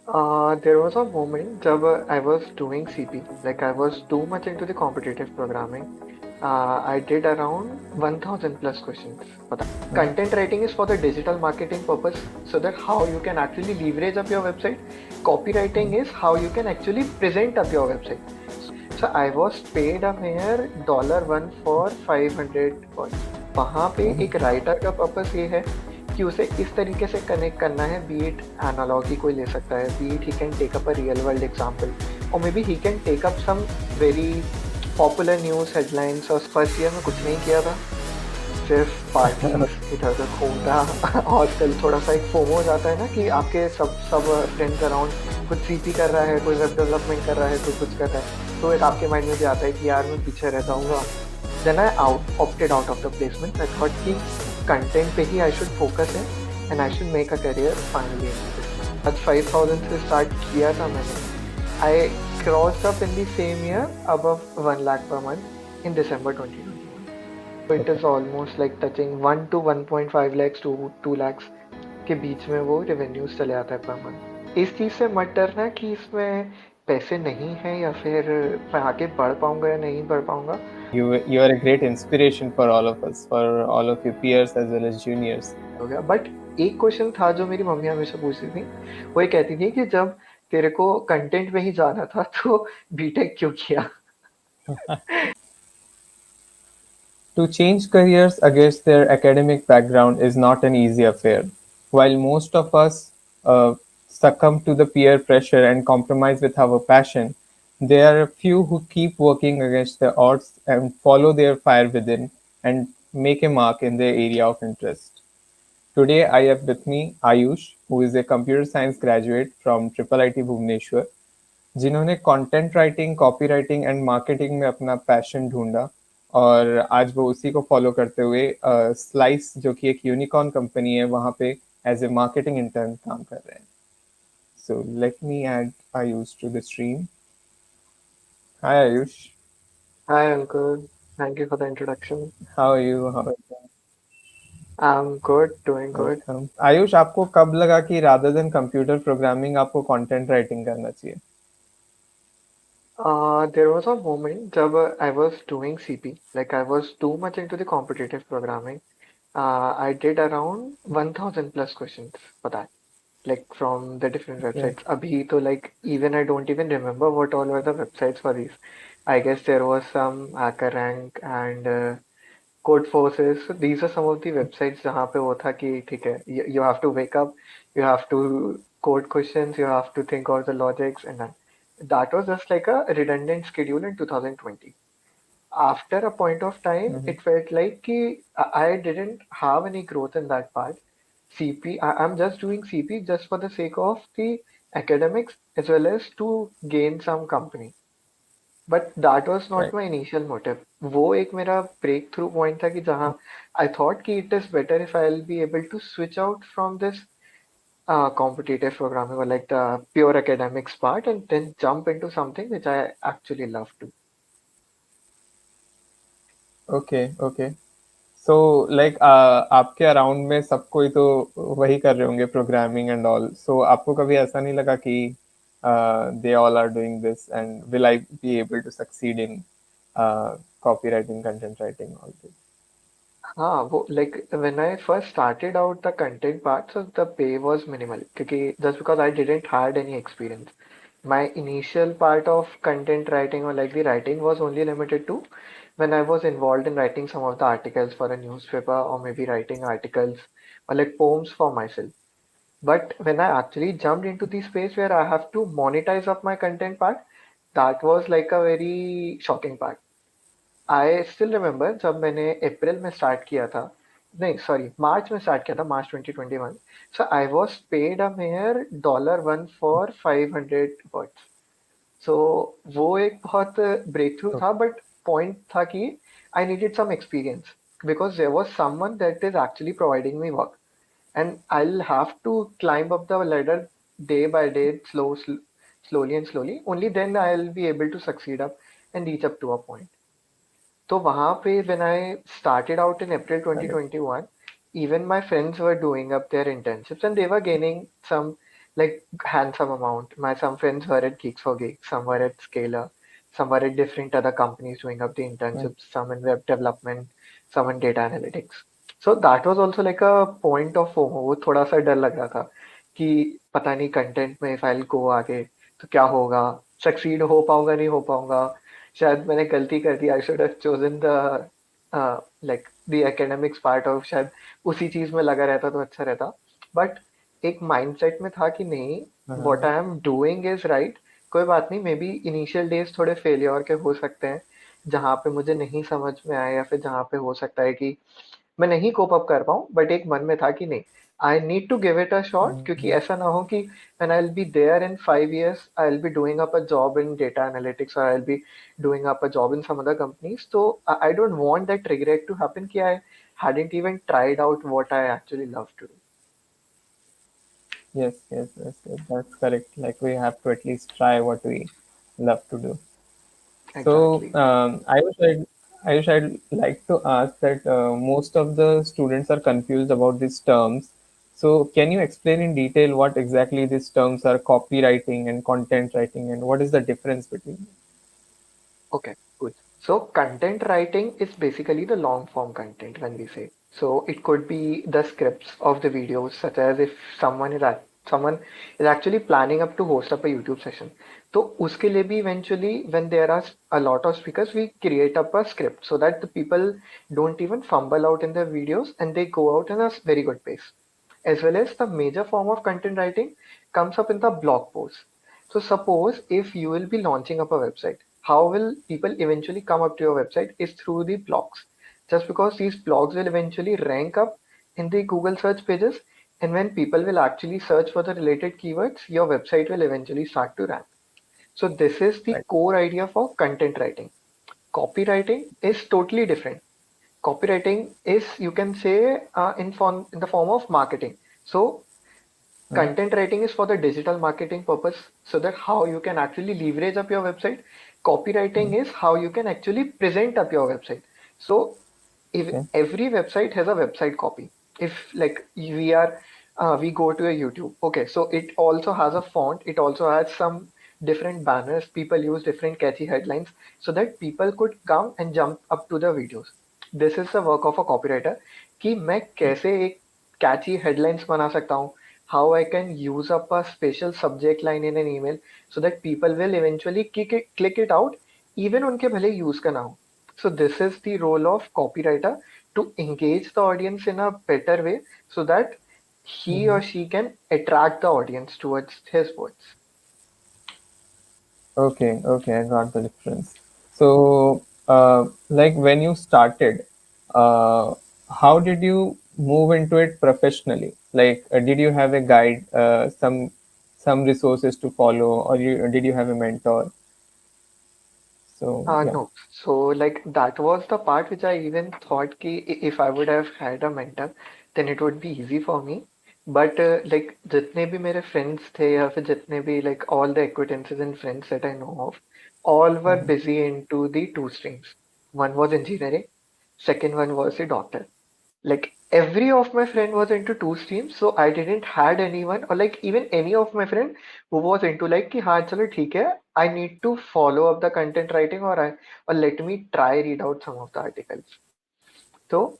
There was a moment जब I was doing CP, like I was too much into the competitive programming. I did around 1000 plus questions for that. Content writing is for the digital marketing purpose, so that how you can actually leverage up your website. Copywriting is how you can actually present up your website. So I was paid a mere $1 for 500 words. वहाँ पे एक writer का purpose ये है कि उसे इस तरीके से कनेक्ट करना है, बी इट एनालॉजी कोई ले सकता है, be it he can take up a real world example, और maybe he can take up some very popular news headlines. और फर्स्ट ईयर में कुछ नहीं किया था, सिर्फ पार्टीज, इधर उधर घूमना। हॉस्टल थोड़ा सा एक फोमो हो जाता है ना कि आपके सब सब फ्रेंड्स अराउंड कुछ सीपी कर रहा है, कोई वेब डेवलपमेंट कर रहा है, कोई कुछ कर रहा है, तो एक आपके माइंड में भी आता है कि यार मैं पीछे रह जाऊंगा। Then I opted out of the placement. I thought कि कंटेंट पे ही आई शुड फोकस है and I should make a career finally in this. आज 5000 से स्टार्ट किया था मैंने। I crossed up in the same year above 1 lakh per month in December 2021। So it Okay. is almost like touching 1 to 1.5 lakhs to 2 lakhs के बीच में वो revenues चले आता है पर मंथ। इस चीज़ से मत डरना कि इसमें पैसे नहीं हैं या फिर मैं आगे बढ़ पाऊंगा या नहीं बढ़ पाऊंगा। You are a great inspiration for all of us, for all of your peers as well as juniors. हो गया, बट एक क्वेश्चन था जो मेरी मम्मी हमेशा पूछती थी। वो ये कहती थी कि जब तेरे को कंटेंट में ही जाना था तो बीटेक क्यों किया। To change careers against their academic background is not an easy affair. While most of us succumb to the peer pressure and compromise with our passion, there are a few who keep working against the odds and follow their fire within and make a mark in their area of interest. Today, I have with me Ayush, who is a computer science graduate from IIIT Bhubaneswar, जिन्होंने content writing, copy writing and marketing में अपना passion ढूंढा और आज वो उसी को follow करते हुए स्लाइस जो कि एक यूनिकॉर्न कंपनी है वहाँ पे एज ए मार्केटिंग इंटर्न काम कर रहे हैं. So let me add Ayush to the stream. Hi Ayush. Hi Ankur, thank you for the introduction. How are you? How I am good, doing good. Welcome. Ayush, आपको कब लगा कि रादर देन कंप्यूटर प्रोग्रामिंग आपको content writing करना चाहिए? There was a moment जब I was doing CP, like I was too much into the competitive programming. I did around 1000 plus questions for that, like from the different Okay. websites. Abhi to like even I don't even remember what all were the websites for these. I guess there was some Hacker Rank and Code Forces. So these are some of the websites जहाँ पे वो था कि ठीक है, you have to wake up, you have to code questions, you have to think out the logics, and that was just like a redundant schedule in 2020. After a point of time, Mhm. it felt like कि I didn't have any growth in that part. I'm just doing CP just for the sake of the academics as well as to gain some company. But that was not Right. my initial motive. वो एक मेरा break through point था कि जहाँ I thought कि it is better if I'll be able to switch out from this competitive programming or like the pure academics part and then jump into something which I actually love to. Okay. Okay. So like आपके around में सब कोई तो वही कर रहे होंगे, programming and all. सो आपको कभी ऐसा नहीं लगा कि they all are doing this and will I be able to succeed in copy writing, content writing, all this? हाँ वो like when I first started out the content part, so the pay was minimal क्योंकि just because I didn't had any experience. My initial part of content writing or like the writing was only limited to when I was involved in writing some of the articles for a newspaper or maybe writing articles or like poems for myself. But when I actually jumped into the space where I have to monetize up my content part, that was like a very shocking part. I still remember जब मैंने अप्रैल में start किया था, नहीं sorry मार्च में start किया था, March 2021। So I was paid a mere $1 for 500 words. सो वो एक बहुत ब्रेक थ्रू था, बट पॉइंट था कि I needed some experience because there was someone that is actually providing me work and I will have to climb up the ladder day by day, slowly and slowly, only then I will be able to succeed up and reach up to a point. तो वहाँ पे when I started out in April 2021, even my friends were doing up their internships and they were gaining some like handsome amount. My some friends were at Geeks for Geeks, some were at Scalar, some were at different other companies doing up the Mm, internships, some in web development, some in data analytics. So that was also like a point of FOMO. वो थोड़ा सा डर लग रहा था कि पता नहीं कंटेंट में if I'll go आगे तो क्या होगा, सक्सीड हो पाऊंगा नहीं हो पाऊंगा, शायद मैंने गलती कर दी, I should have chosen the like the academics part of, शायद उसी चीज में लगा रहता तो अच्छा रहता. बट एक माइंडसेट में था कि नहीं, व्हाट हाँ, I am doing is right. कोई बात नहीं, मे बी इनिशियल डेज थोड़े फेलियर के हो सकते हैं, जहाँ पे मुझे नहीं समझ में आए या फिर जहाँ पे हो सकता है कि मैं नहीं कोप अप कर पाऊँ, बट एक मन में था कि नहीं, I need to give it a shot, क्योंकि mhm, ऐसा ना हो कि when I'll be there in 5 years, I'll be doing up a job in data analytics or I'll be doing up a job in some other companies. So I don't want that regret to happen कि I hadn't even tried out what I actually love to do. yes, that's correct. Like we have to at least try what we love to do. So, Exactly. I wish I'd like to ask that most of the students are confused about these terms. So, can you explain in detail what exactly these terms are, copywriting and content writing, and what is the difference between Okay, cool. So content writing is basically the long form content when we say. So it could be the scripts of the videos, such as if someone is actually planning up to host up a YouTube session. तो उसके लिए भी eventually when there are a lot of speakers, we create up a script so that the people don't even fumble out in their videos and they go out in a very good pace. As well as the major form of content writing comes up in the blog post. So suppose if you will be launching up a website, how will people eventually come up to your website is through the blogs. Just because these blogs will eventually rank up in the Google search pages, and when people will actually search for the related keywords, your website will eventually start to rank. So this is the right? core idea for content writing. Copywriting is totally different. Copywriting is, you can say, in the form of marketing. So Mm, content writing is for the digital marketing purpose, so that how you can actually leverage up your website. Copywriting mm, is how you can actually present up your website. So if okay, every website has a website copy, if like we go to a YouTube, okay, so it also has a font, it also has some different banners, people use different catchy headlines so that people could come and jump up to the videos. This is the work of a copywriter, कि मैं कैसे एक catchy headlines बना सकता हूँ, how I can use up a special subject line in an email so that people will eventually click it out, even उनके भले use का ना हो. So this is the role of copywriter, to engage the audience in a better way so that he mhm. or she can attract the audience towards his words. Okay, I got the difference. So, like when you started, how did you move into it professionally? Like, did you have a guide, some resources to follow, or did you have a mentor? So, yeah. No. So like that was the part which I even thought ki if I would have had a mentor, then it would be easy for me. But like जितने भी मेरे friends थे या फिर जितने भी like all the acquaintances and friends that I know of, all were Mhm. busy into the two streams. One was engineering, second one was the doctor. Like every of my friend was into two streams, so I didn't had anyone or like even any of my friend who was into like कि हाँ चलो ठीक है, I need to follow up the content writing, or let me try read out some of the articles. So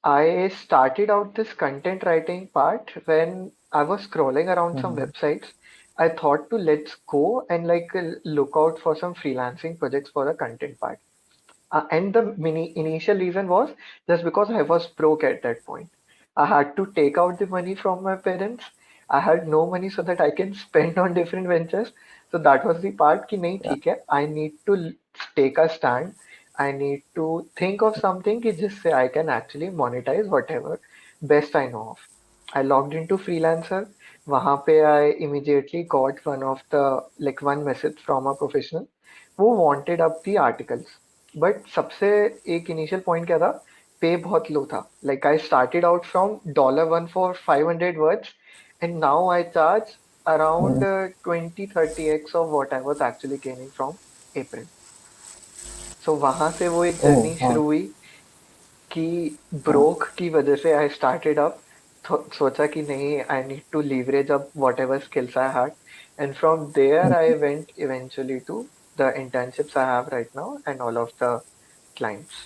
I started out this content writing part when I was scrolling around some Mhm. websites. I thought to let's go and like look out for some freelancing projects for the content part. And the initial reason was just because I was broke at that point. I had to take out the money from my parents. I had no money so that I can spend on different ventures. So that was the part कि नहीं Yeah. ठीक है, I need to take a stand. I need to think of something कि जिससे I can actually monetize whatever best I know of. I logged into freelancer. वहाँ पे I immediately got one of the like one message from a professional who wanted up the articles. But सबसे एक initial point क्या था, पे बहुत लो था. Like I started out from $1 for 500 words, and now I charge Mm. around 20-30x of what I was actually gaining from April. So वहां से वो एक Oh, जर्नी wow. शुरू हुई कि Yeah. ब्रोक की वजह से आई स्टार्टेड अप. सोचा कि नहीं, I need to leverage up whatever skills I had, and from there I went eventually to the internships I have right now and all of the clients.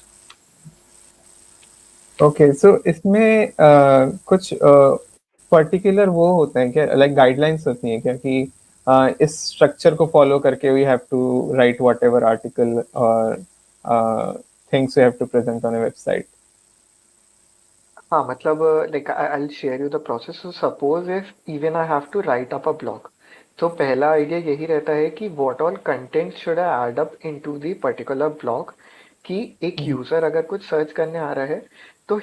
Okay, so इसमें कुछ particular वो होते हैं क्या, like guidelines होती हैं क्या कि इस स्ट्रक्चर को फॉलो करके we have to write whatever article और things we have to present on a website? हाँ मतलब like I share you the process. So suppose if even I have to write up a blog, तो पहला idea यही रहता है कि what all content should I add up into the particular blog. कि एक यूजर अगर कुछ सर्च करने आ रहा है, तो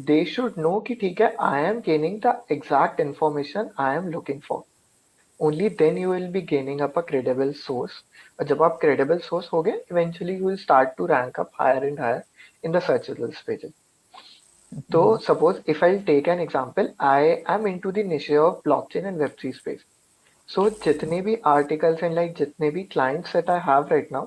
दे शुड नो कि ठीक है, I am gaining the exact information I am looking for. Only then you will be gaining up a credible source. और जब आप क्रेडिबल सोर्स हो गए, eventually you will start to rank up higher and higher in the search pages. So suppose if I'll take an example, I am into the niche of blockchain and Web3 space. So जितने भी articles and like जितने भी clients that I have right now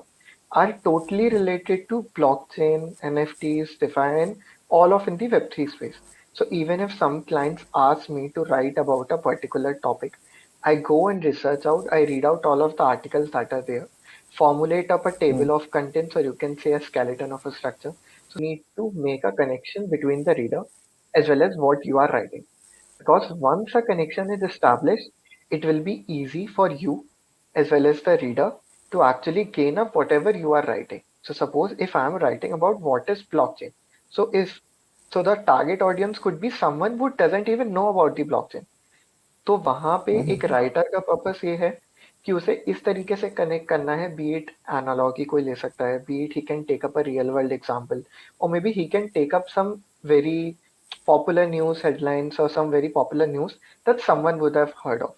are totally related to blockchain, NFTs, DeFi, and all of in the Web3 space. So even if some clients ask me to write about a particular topic, I go and research out, I read out all of the articles that are there, formulate up a table of contents, or you can say a skeleton of a structure. So you need to make a connection between the reader as well as what you are writing. Because once a connection is established, it will be easy for you as well as the reader to actually gain up whatever you are writing. So suppose if I am writing about what is blockchain, so if so the target audience could be someone who doesn't even know about the blockchain. तो वहां पे एक writer का purpose ये है कि उसे इस तरीके से कनेक्ट करना है, बी इट एनालॉगी कोई ले सकता है, be it he can take up a real world example, और maybe he can take up some very popular news headlines और some very popular news that someone would have heard of.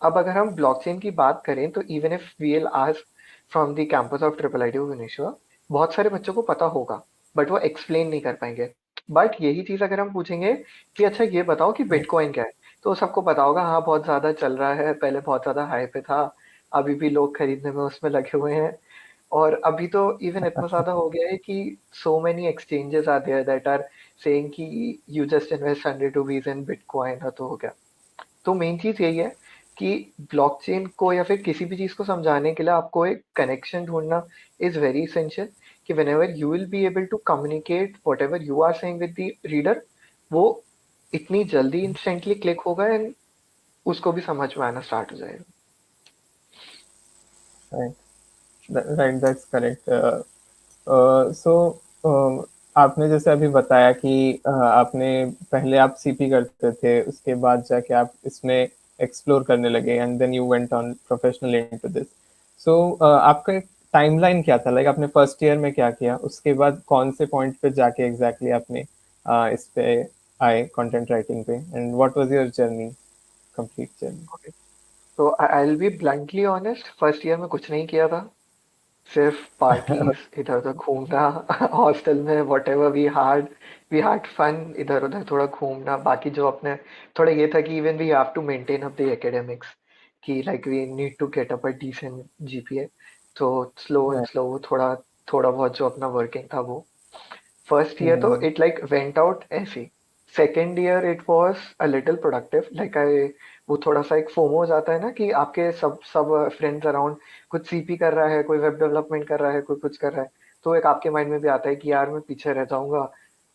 अब अगर हम blockchain की बात करें, तो even if we will ask from the campus of triple I T Bhubaneswar, बहुत सारे बच्चों को पता होगा बट वो एक्सप्लेन नहीं कर पाएंगे. बट यही चीज अगर हम पूछेंगे कि अच्छा ये बताओ कि बिटकॉइन क्या है, तो सबको पता होगा हाँ बहुत ज्यादा चल रहा है, पहले बहुत ज्यादा हाई पे था, अभी भी लोग खरीदने में उसमें लगे हुए हैं. और अभी तो इवन इतना ज्यादा हो गया है कि so many exchanges are there that are saying कि you just invest 100 rupees in bitcoin, तो हो गया. तो मेन चीज यही है कि ब्लॉकचेन को या फिर किसी भी चीज को समझाने के लिए आपको एक कनेक्शन ढूंढना इज वेरी इसेंशियल. कि whenever you will be able to communicate whatever you are saying with the reader, वो इतनी जल्दी इंस्टेंटली क्लिक होगा एंड उसको भी समझ में आना स्टार्ट हो जाएगा. Right, right, that's correct. So आपने जैसे अभी बताया कि आपने पहले आप सीपी करते थे, उसके बाद जाके आप इसमें एक्सप्लोर करने लगे and then you went on professional into this. So आपका एक टाइमलाइन क्या था, लाइक आपने फर्स्ट ईयर में क्या किया, उसके बाद कौन से पॉइंट पे जाके एग्जैक्टली आपने इस पे आए कंटेंट राइटिंग पे, and what was your journey, complete journey? तो I will be bluntly honest, first year में कुछ नहीं किया था. सिर्फ पार्टीज, इधर उधर घूमना, हॉस्टल में whatever we had fun, इधर उधर थोड़ा घूमना. बाकी जो अपने थोड़ा ये था कि even we have to maintain up the academics, कि like we need to get up a decent GPA. तो स्लो एंड स्लो थोड़ा थोड़ा बहुत जो अपना वर्किंग था वो. फर्स्ट ईयर तो इट लाइक वेंट आउट ऐसे. Second year it was a little productive, like I वो थोड़ा सा एक फोमो हो जाता है ना कि आपके सब सब फ्रेंड्स अराउंड कुछ सीपी कर रहा है, कोई वेब डेवलपमेंट कर रहा है, कोई कुछ कर रहा है. तो एक आपके माइंड में भी आता है कि यार मैं पीछे रह जाऊंगा,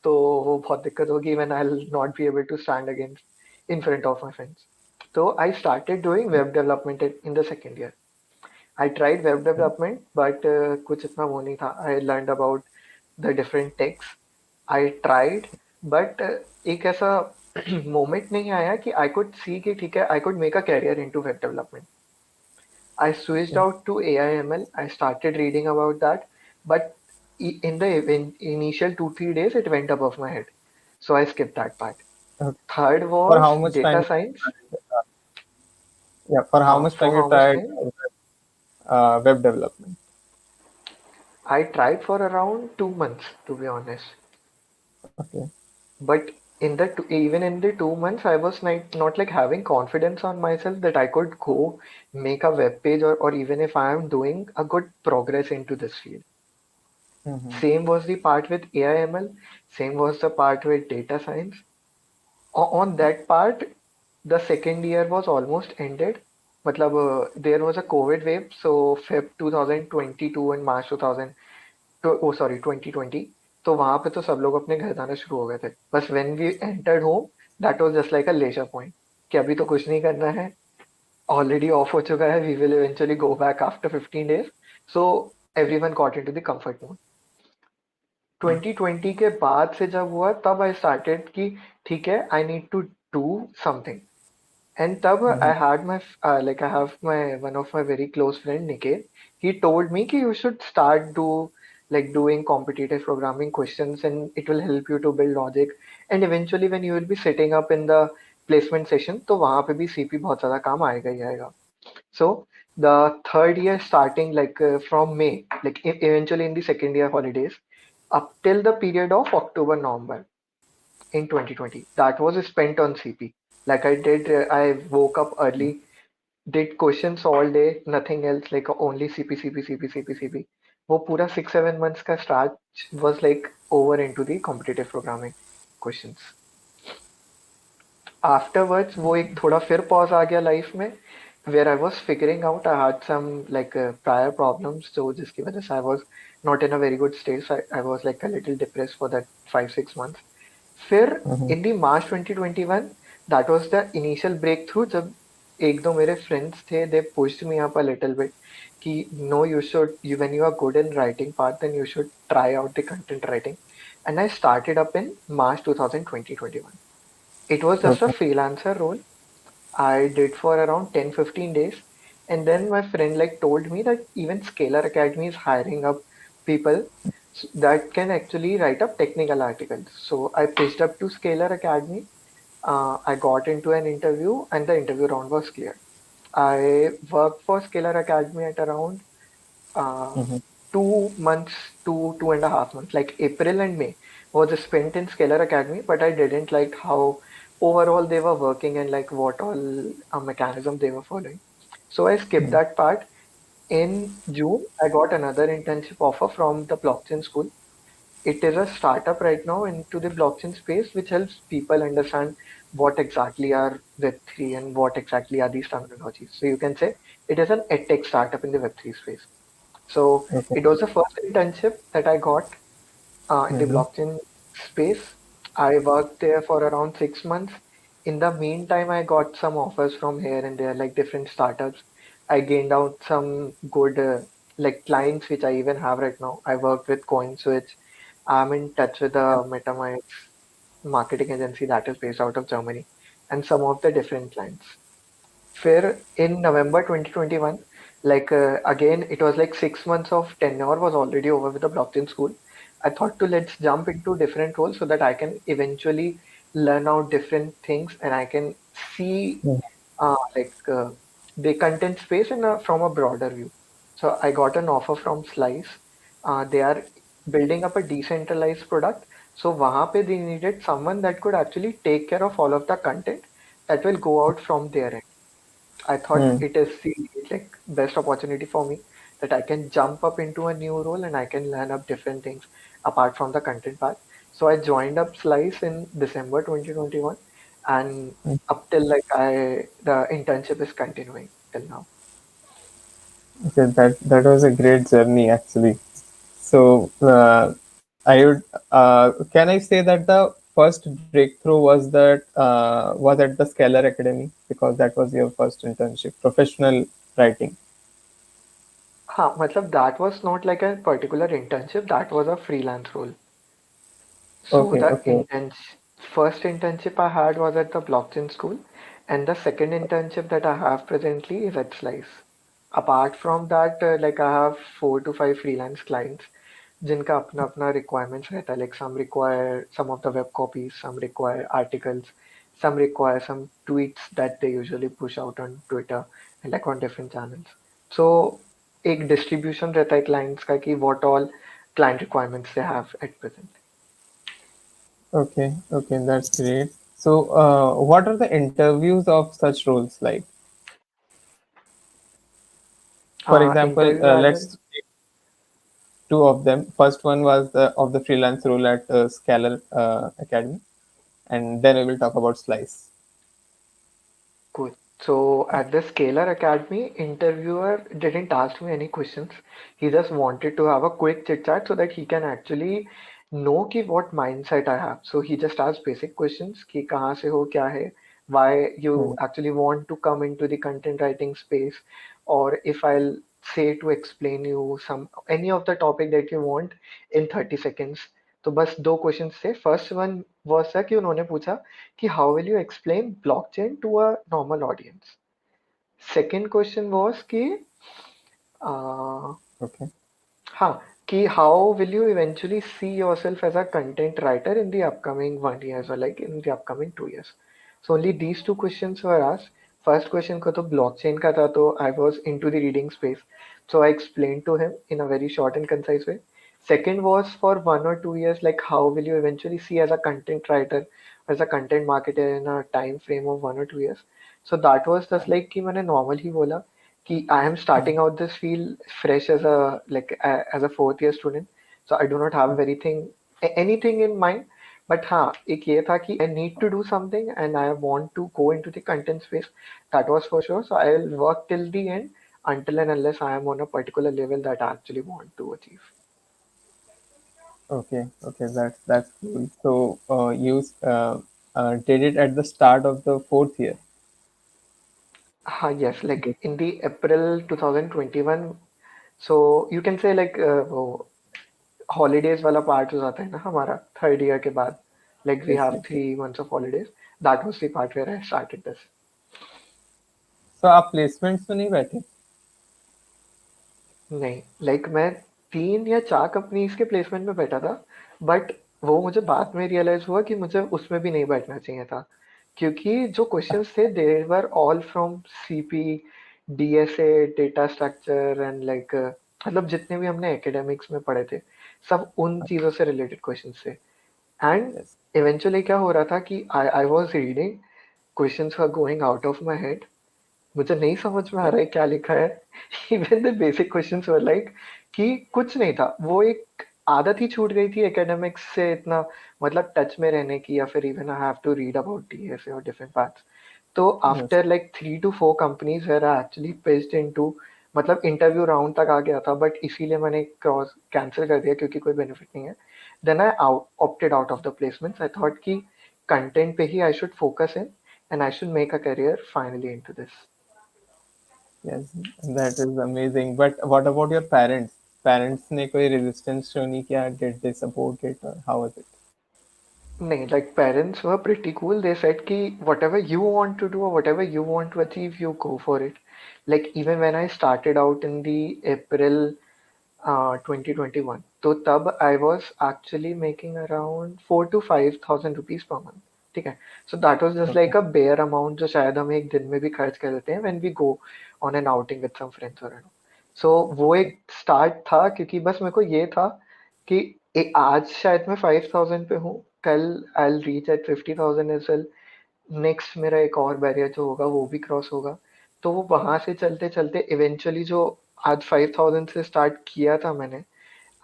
तो वो बहुत दिक्कत होगी, when I will not be able to stand against in front of my friends. तो I started doing web development in the second year. I tried web development but कुछ इतना वो नहीं था. I learn about the different techs, I tried, but एक ऐसा moment नहीं आया कि आई कुड सी कि ठीक है, I could make a career into web development. I switched out to AIML. I started reading about that, but in the initial 2 3 days, it went above my head, so I skipped that part. Third For was how much time? data science. Yeah, for how much time For you how much tried time? web development? I tried for around 2 months, to be honest. Okay. But even in the 2 months, I was not like having confidence on myself that I could go make a web page, or even if I am doing a good progress into this field. Mm-hmm. Same was the part with AIML, same was the part with data science. On that part, the second year was almost ended. मतलब there was a COVID wave, so Feb 2022 and March 2000, oh sorry 2020. तो वहां पे तो सब लोग अपने घर जाना शुरू हो गए थे. बस when we entered home, that was just like a leisure point कि अभी तो कुछ नहीं करना है, already off हो चुका है, we will eventually go back after 15 days. So everyone got into the comfort mode. 2020 के बाद से जब हुआ तब आई स्टार्टेड कि ठीक है, I need to do something. And tab I Mhm. had my like I have my one of my very close friend Niket. He told me कि you should start doing competitive programming questions and it will help you to build logic. And eventually when you will be setting up in the placement session, तो वहाँ पे भी CP बहुत ज़्यादा काम आएगा ही आएगा. So the third year starting from May, eventually in the second year holidays, up till the period of October November in 2020, that was spent on CP. Like I woke up early, did questions all day, nothing else, like only CP, CP, CP, CP, CP. वो पूरा 6-7 months का start was like over into the competitive programming questions. Afterwards वो एक थोड़ा फिर pause आ गया life में, where I was figuring out. I had some prior problems, so जिसकी वजह से I was not in a very good state. So I was like a little depressed for that 5-6 months. फिर Mhm. in the March 2021, that was the initial breakthrough जब एक दो मेरे friends थे, they pushed me up a little bit कि no, when you are good in writing part, then you should try out the content writing. And I started up in March 2021. It was just a Okay. freelancer role I did for around 10-15 days. And then my friend told me that even Scalar Academy is hiring up people that can actually write up technical articles. So I pitched up to Scalar Academy. I got into an interview and the interview round was clear. I worked for Scalar Academy at around uh, Mhm. 2 months to 2.5 months, like April and May, was spent in Scalar Academy, but I didn't like how overall they were working and like what all mechanism they were following. So I skipped Mhm. that part. In June, I got another internship offer from the blockchain school. It is a startup right now into the blockchain space, which helps people understand what exactly are Web3 and what exactly are these terminologies. So you can say it is an edtech startup in the Web3 space. So Okay. it was the first internship that I got in the Mhm. blockchain space. I worked there for around 6 months. In the meantime, I got some offers from here and there, like different startups. I gained out some good clients, which I even have right now. I worked with CoinSwitch. I'm in touch with the MetaMask marketing agency that is based out of Germany, and some of the different clients. Fair in November 2021, again, it was like 6 months of tenure was already over with the blockchain school. I thought to let's jump into different roles so that I can eventually learn out different things and I can see Mhm. uh, like uh, the content space from a broader view. So I got an offer from Slice. They are building up a decentralized product. So वहाँ पे they needed someone that could actually take care of all of the content that will go out from their end. I thought Mhm. it is the best opportunity for me that I can jump up into a new role and I can learn up different things apart from the content part. So I joined up Slice in December 2021, and up till the internship is continuing till now. Okay, that was a great journey actually. So I would can I say that the first breakthrough was at the Scalar Academy because that was your first internship, professional writing. हाँ, मतलब that was not like a particular internship, that was a freelance role. So Okay, the okay. first internship I had was at the blockchain school, and the second internship that I have presently is at Slice. Apart from that, I have 4 to 5 freelance clients जिनका अपना अपना requirements रहता है. Like some require some of the web copies, some require articles, some require some tweets that they usually push out on Twitter and like on different channels. So एक distribution रहता है clients का कि what all client requirements they have at present. Okay, okay, that's great. So, what are the interviews of such roles like? For example, Interview as in let's take two of them. First one was of the freelance role at Scalar Academy. and then we will talk about Slice. Cool. So at the Scalar Academy, interviewer didn't ask me any questions. He just wanted to have a quick chit chat so that he can actually know कि what mindset I have. So he just asked basic questions कि कहाँ से हो, क्या है, why you Hmm. actually want to come into the content writing space, or if I'll say to explain you some any of the topic that you want in 30 seconds. तो बस दो questions थे. फर्स्ट वन वाज था कि उन्होंने पूछा कि how will you explain blockchain to a normal audience. Second question was कि Okay. हाँ, कि how will you eventually see yourself as a content writer in the upcoming 1 years or like in the upcoming 2 years. So only these two questions were asked. First question को तो blockchain का था, तो I was into the reading space, so I explained to him in a very short and concise way. Second was for 1 or 2 years, like how will you eventually see as a content writer, as a content marketer in a time frame of 1 or 2 years. So that was just like कि मैंने normal ही बोला कि I am starting out this field fresh as a as a fourth year student, so I do not have anything in mind. But हाँ, एक ये था कि I need to do something and I want to go into the content space. That was for sure. So I will work till the end until and unless I am on a particular level that I actually want to achieve. Okay, okay, that's cool. So you did it at the start of the fourth year. Yes, like Yes. in the April 2021. So you can say like वो holidays वाला part हो जाता है ना हमारा third year के बाद, like we Yes, have yes, yes. 3 months of holidays. That was the part where I started this. So आप प्लेसमेंट्स में नहीं बैठे? नहीं, like मैं 3 या 4 कंपनीज के प्लेसमेंट में बैठा था, बट वो मुझे बाद में रियलाइज हुआ कि मुझे उसमें भी नहीं बैठना चाहिए था, क्योंकि जो क्वेश्चंस थे they were all from CP, DSA, data structure and like मतलब जितने भी हमने एकेडमिक्स में पढ़े थे, सब उन चीज़ों से रिलेटेड क्वेश्चंस थे. एंड Yes, इवेंचुअली क्या हो रहा था कि I I was reading, questions were going out of my head, मुझे नहीं समझ में आ yes, रहा है क्या लिखा है. Even the basic questions were like कि कुछ नहीं था. वो एक आदत ही छूट गई थी एकेडमिक्स से इतना मतलब टच में रहने की, या फिर even I have to read about DSA और डिफरेंट पार्ट्स. तो yes, after like 3 to 4 companies where I actually pitched into, मतलब इंटरव्यू राउंड तक आ गया था बट इसीलिए मैंने क्रॉस कैंसिल कर दिया क्योंकि कोई बेनिफिट नहीं है. Then I opted out of the placements. I thought कि कंटेंट पे ही I should focus in and I should make a career finally into this. yes. That is amazing. But what about your parents? Parents ने कोई resistance show नहीं किया? Did they support it or how was it? नहीं, like parents were pretty cool. They said कि whatever you want to do or whatever you want to achieve, you go for it. Like even when I started out in the April 2021, तो तब I was actually making around 4 to 5 thousand rupees per month. ठीक है. So that was just Okay. like a bare amount जो शायद हम एक दिन में भी खर्च कर देते हैं when we go on an outing with some friends or anything. So वो एक start था क्योंकि बस मेरे को ये था कि आज शायद मैं 5,000 पे हूँ, कल I reach at 50,000 as well. Next मेरा एक और बैरियर जो होगा वो भी क्रॉस होगा. तो वो वहां से चलते चलते इवेंचुअली जो आज 5,000 से स्टार्ट किया था मैंने,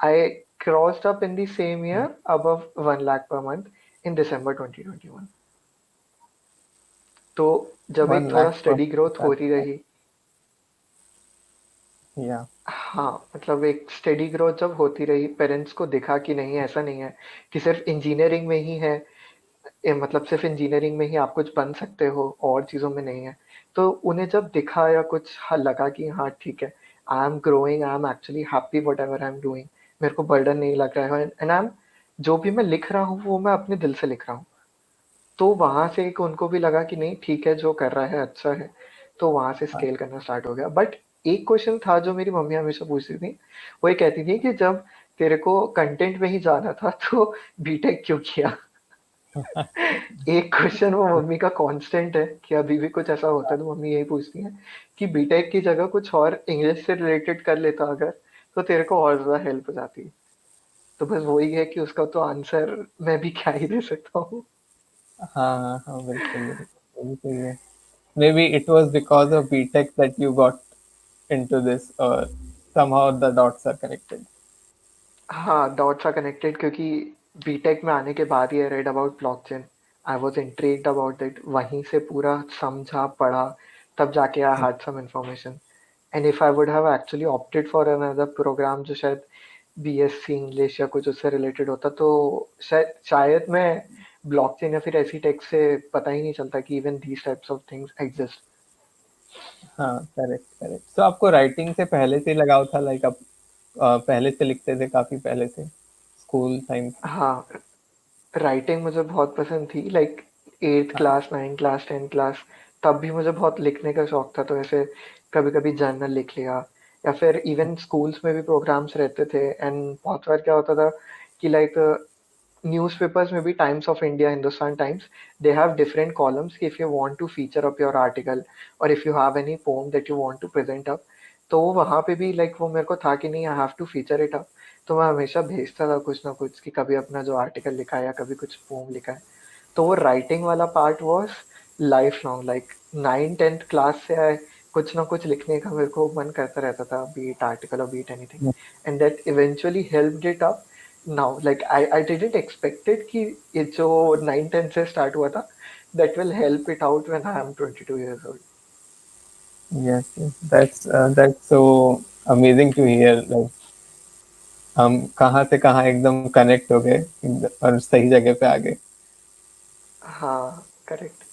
I crossed up in the same year above 1 lakh per month in December 2021. तो जब एक 1 lakh थोड़ा per स्टडी ग्रोथ month. होती रही. Yeah. हाँ, मतलब एक स्टडी ग्रोथ जब होती रही, पेरेंट्स को दिखा कि नहीं ऐसा नहीं है कि सिर्फ इंजीनियरिंग में ही है, मतलब सिर्फ इंजीनियरिंग में ही आप कुछ बन सकते हो और चीज़ों में नहीं है. तो उन्हें जब दिखा या कुछ लगा कि हाँ ठीक है, I am growing, I am actually happy what ever I am doing, मेरे को बर्डन नहीं लग रहा है एंड आई एम, जो भी मैं लिख रहा हूँ वो मैं अपने दिल से लिख रहा हूँ. तो वहां से एक उनको भी लगा कि नहीं ठीक है जो कर रहा है अच्छा है. तो वहां से हाँ. स्केल करना स्टार्ट हो गया. बट एक क्वेश्चन था जो मेरी मम्मी हमेशा पूछती थी. वो ये कहती थी कि जब तेरे को कंटेंट में ही जाना था तो बीटेक क्यों किया. एक क्वेश्चन वो मम्मी का कांस्टेंट है कि अभी भी कुछ ऐसा होता है तो मम्मी यही पूछती है कि बीटेक की जगह कुछ और इंग्लिश से रिलेटेड कर लेता अगर, तो तेरे को और ज्यादा हेल्प हो जाती. तो बस वही है कि उसका तो आंसर मैं भी क्या ही दे सकता हूँ. हाँ, हाँ, हाँ, बिल्कुल, बिल्कुल. वो भी सही है. Maybe it was because of BTech that you got into this, or somehow the dots are connected. हाँ, डॉट्स आर कनेक्टेड क्योंकि बीटेक में आने के बाद ही I read about blockchain. I was intrigued about it. वहीं से पूरा समझा पढ़ा, तब जाके I had some information. And if I would have actually opted for another program जो शायद बीएससी इंग्लिश या कुछ उससे रिलेटेड होता, तो शायद मैं ब्लॉकचेन या फिर ऐसी टेक से पता ही नहीं चलता कि even these types of things exist. हाँ, करेक्ट करेक्ट। तो आपको राइटिंग से पहले से लगाव था, लाइक आप पहले से लिखते थे काफी पहले से, स्कूल टाइम से? हाँ, राइटिंग मुझे बहुत पसंद थी, लाइक एट्थ हाँ। Class, ninth class, tenth class, तब भी मुझे बहुत लिखने का शौक था। तो ऐसे कभी कभी जर्नल लिख लिया, या फिर इवन स्कूल्स में भी प्रोग्राम्स रहते थे। एंड बहुत बार क्या होता था कि like newspapers, maybe Times of India, Hindustan Times, they have different columns if you want to feature up your article, or if you have any poem that you want to present up, तो वहाँ पे भी like वो मेरे को था कि नहीं, I have to feature it up. तो मैं हमेशा भेजता था कुछ ना कुछ, कि कभी अपना जो आर्टिकल लिखा है या कभी कुछ पोम लिखा है। तो वो राइटिंग वाला part was life long, like 9th 10th class से आए, कुछ ना कुछ लिखने का मेरे को मन करता रहता था, बीट आर्टिकल और beat anything. And that eventually helped it up now. Like I didn't expected कि ये जो 9th 10th से स्टार्ट हुआ था, that will help it out when I am 22 years old। Yes yes, that's so amazing to hear. Like हम कहाँ से कहाँ एकदम कनेक्ट हो गए और सही जगह पे आ गए। हाँ, करेक्ट।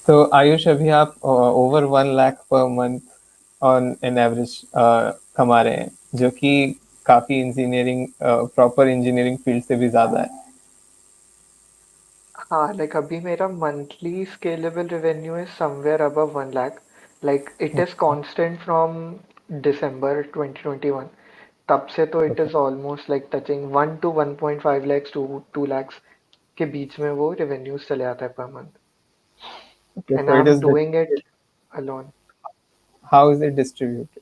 तो आयुष, अभी आप over 1 lakh per month on an average कमा रहे हैं, जो कि काफी इंजीनियरिंग, प्रॉपर इंजीनियरिंग फील्ड से भी ज्यादा है। हाँ, लाइक अभी मेरा monthly scalable revenue is somewhere above 1 lakh. Like it is constant from December 2021। तब से तो it okay is almost like touching 1 to 1.5 lakhs to 2 lakhs के बीच में वो रेवेन्यूज चले आता है per month. Okay, and so I it am is doing it alone. How is it distributed?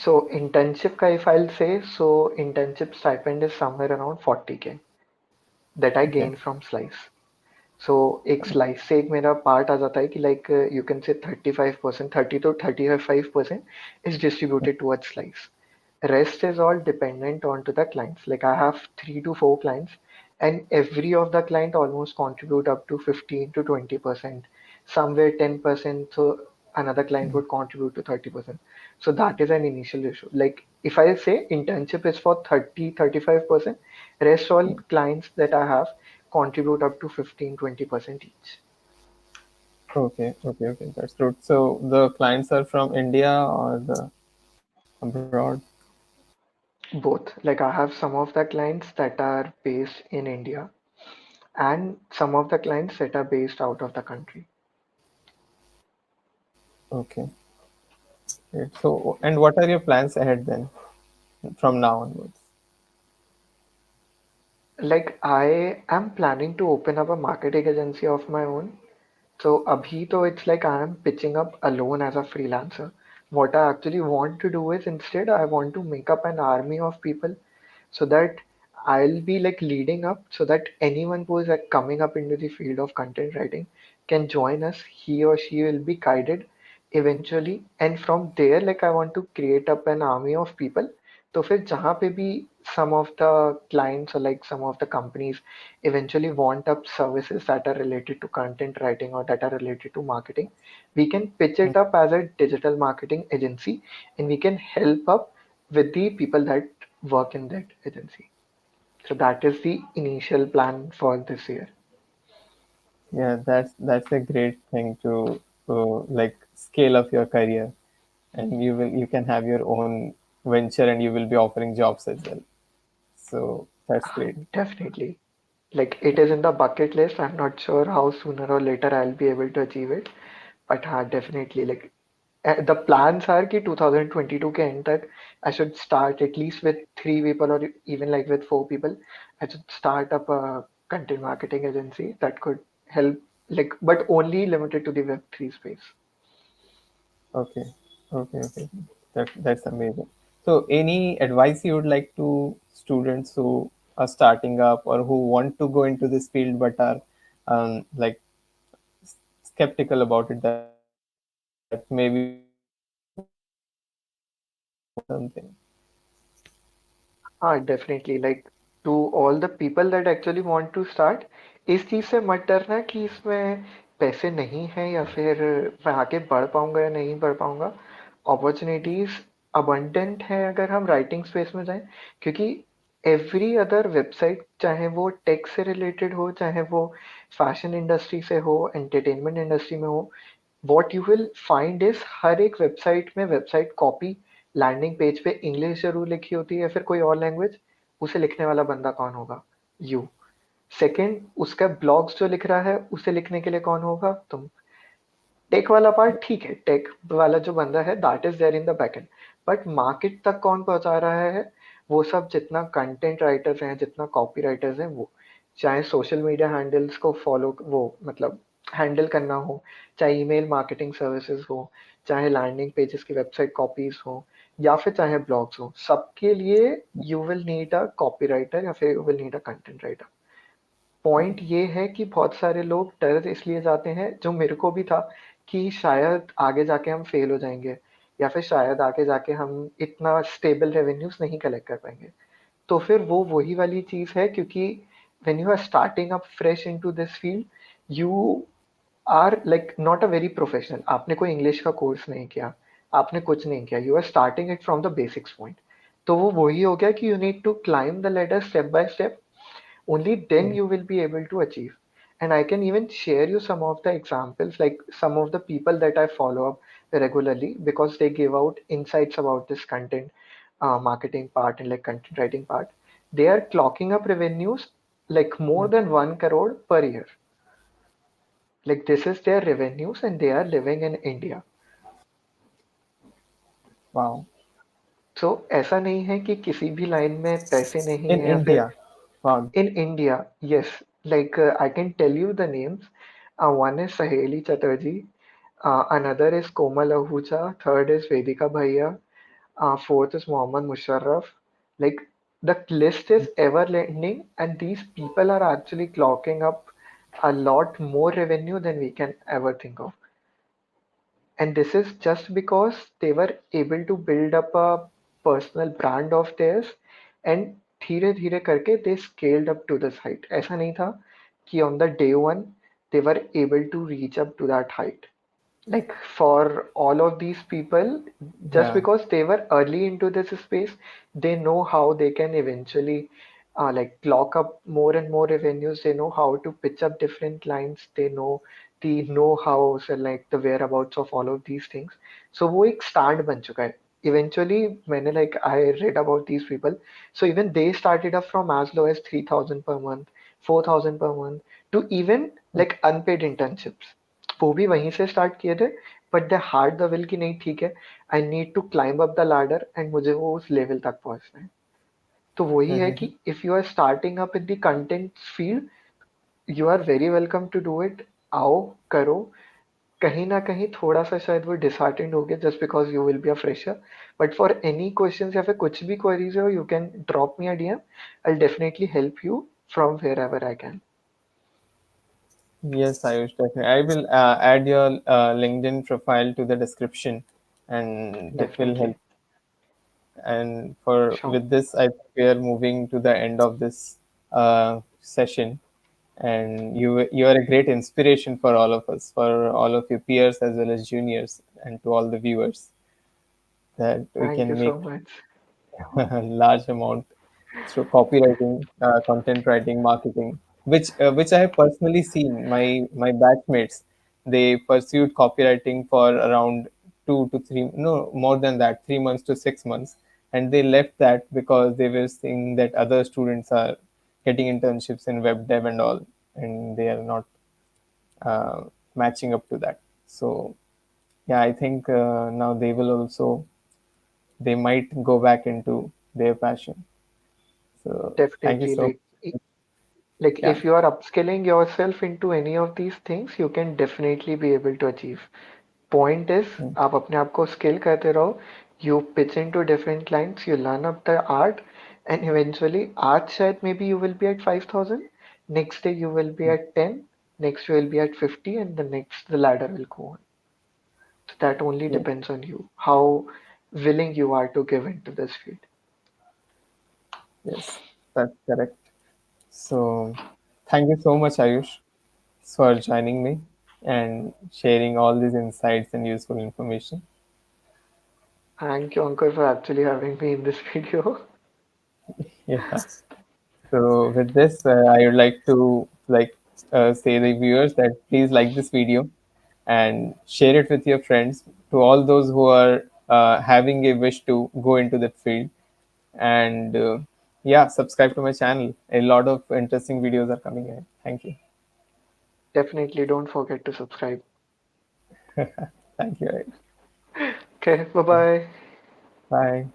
So internship ka if I'll say, so internship stipend is somewhere around 40K that I okay. gain from Slice. सो एक slice से एक मेरा part आ जाता है कि like you can say 35%, 30 to 35% is distributed towards slice. Rest is all dependent onto the clients. Like I have 3 to 4 clients, and every of the client almost contribute up to 15 to 20%, somewhere 10%. So another client would contribute to 30%. So that is an initial issue. Like if I say internship is for 30 35%, rest all clients that I have contribute up to 15 20% each. Okay, okay, okay. That's good. So the clients are from India or the abroad? Both. Like I have some of the clients that are based in India, and some of the clients that are based out of the country. Okay. Great. So, and what are your plans ahead then, from now onwards? Like I am planning to open up a marketing agency of my own. So abhi to it's like I am pitching up alone as a freelancer. What I actually want to do is instead I want to make up an army of people, so that I'll be like leading up, so that anyone who is like coming up into the field of content writing can join us. He or she will be guided eventually, and from there like I want to create up an army of people. तो फिर जहाँ पे भी some of the clients or like some of the companies eventually want up services that are related to content writing or that are related to marketing, we can pitch it up as a digital marketing agency, and we can help up with the people that work in that agency. So that is the initial plan for this year. Yeah, that's a great thing to like scale up your career, and you can have your own venture, and you will be offering jobs as well. So that's great. Definitely. Like it is in the bucket list. I'm not sure how sooner or later I'll be able to achieve it. But definitely like the plans are कि 2022 के end तक I should start at least with 3 people or even like with 4 people. I should start up a content marketing agency that could help, like, but only limited to the Web3 space. Okay, okay, okay. That's amazing. So, any advice you would like to students who are starting up or who want to go into this field but are like skeptical about it, that maybe they don't know what to do or something? Definitely. Like to all the people that actually want to start, इस चीज़ से मत डरना कि इसमें पैसे नहीं हैं या फिर मैं आगे बढ़ पाऊंगा या नहीं बढ़ पाऊंगा। अपॉर्चुनिटीज अबंडेंट है अगर हम राइटिंग स्पेस में जाएं, क्योंकि एवरी अदर वेबसाइट, चाहे वो टेक से रिलेटेड हो, चाहे वो फैशन इंडस्ट्री से हो, एंटरटेनमेंट इंडस्ट्री में हो, what you will find is हर एक वेबसाइट में वेबसाइट कॉपी, लैंडिंग पेज पे इंग्लिश जरूर लिखी होती है या फिर कोई और लैंग्वेज। उसे लिखने वाला बंदा कौन होगा? यू। सेकंड, उसका ब्लॉग्स जो लिख रहा है उसे लिखने के लिए कौन होगा? तुम। टेक वाला पार्ट ठीक है, टेक वाला जो बंदा है that is there in the backend, but market तक कौन पहुंचा रहा है? वो सब जितना कंटेंट राइटर्स हैं, जितना कॉपी राइटर्स हैं, वो चाहे सोशल मीडिया हैंडल्स को फॉलो, वो मतलब हैंडल करना हो, चाहे ईमेल मार्केटिंग सर्विसेज हो, चाहे लैंडिंग पेजेस की वेबसाइट कॉपीज हो, या फिर चाहे ब्लॉग्स हो, सबके लिए you will need a copy writer या फिर you will need a content writer. Point ये है कि बहुत सारे लोग डर इसलिए जाते हैं, जो मेरे को भी था, कि शायद आगे जाके हम फेल हो जाएंगे या फिर शायद आगे जाके हम इतना स्टेबल रेवेन्यूज नहीं कलेक्ट कर पाएंगे। तो फिर वो वही वाली चीज है, क्योंकि when you are starting up fresh into this field, you are like not a very professional. आपने कोई इंग्लिश का कोर्स नहीं किया, आपने कुछ नहीं किया, you are starting it from the basics point. तो वो वही हो गया कि you need to climb the ladder step by step, only then Mm. you will be able to achieve. And I can even share you some of the examples, like some of the people that I follow up regularly, because they give out insights about this content marketing part and like content writing part. They are clocking up revenues like more Mm. than 1 crore per year. Like this is their revenues and they are living in India. Wow. So ऐसा नहीं है कि किसी भी line में पैसे नहीं In है या फिर। India. Wow. In India, yes. Like I can tell you the names. One is Saheli Chatterjee. Another is Komal Ahuja. Third is Vedika Bhaiya. Fourth is Mohammad Musharraf. Like the list is ever ending, and these people are actually clocking up a lot more revenue than we can ever think of. And this is just because they were able to build up a personal brand of theirs, and धीरे धीरे करके they scaled up to this height. ऐसा नहीं था कि on the day one they were able to reach up to that height. Like for all of these people, just Yeah. because they were early into this space, they know how they can eventually like clock up more and more revenues. They know how to pitch up different clients. They know the know-hows and like the whereabouts of all of these things. So वो एक stand बन चुका है. Eventually मैंने like I read about these people. So even they started up from as low as 3,000 per month, 4,000 per month, to even Mm. like unpaid internships. वो भी वहीं से स्टार्ट किए थे, but they hard the will कि नहीं ठीक है, I need to climb up the ladder and मुझे वो उस लेवल तक पहुंचना है। तो वही है Mhm. कि if you are starting up in the content field, you are very welcome to do it. आओ, करो। कहीं ना कहीं थोड़ा सा शायद वो डिसहार्टेंड हो गया just because you will be a fresher, but for any questions या फिर कुछ भी क्वेरीज हो, you can drop me a DM. I definitely help you from wherever I can. Yes, Ayush, definitely. I will add your LinkedIn profile to the description, and that will help. Definitely. And for sure. with this, I think we are moving to the end of this session. And you are a great inspiration for all of us, for all of your peers as well as juniors, and to all the viewers, that we thank you can so make much. a large amount through copywriting, content writing, marketing, which I have personally seen. My batchmates, they pursued copywriting for around 2 to 3, no more than that, 3 months to 6 months, and they left that because they were seeing that other students are getting internships in web dev and all, and they are not uh, matching up to that. So yeah, I think now they might go back into their passion. So thank you Definitely, so like yeah. if you are upskilling yourself into any of these things, you can definitely be able to achieve. Point is, Mm. आप अपने आप को skill करते रहो, you pitch into different clients, you learn up the art, and eventually आज शायद maybe you will be at 5,000, next day you will be at 10, next you will be at 50, and the next the ladder will go on. So that only Yes, depends on you, how willing you are to give into this field. yes. that's correct. So, thank you so much, Ayush, for joining me and sharing all these insights and useful information. Thank you, Ankur, for actually having me in this video. Yeah. So with this, I would like to say the viewers that please like this video and share it with your friends, to all those who are having a wish to go into that field. And yeah, subscribe to my channel. A lot of interesting videos are coming in. Thank you. Definitely don't forget to subscribe. Thank you. Okay, bye bye. Bye.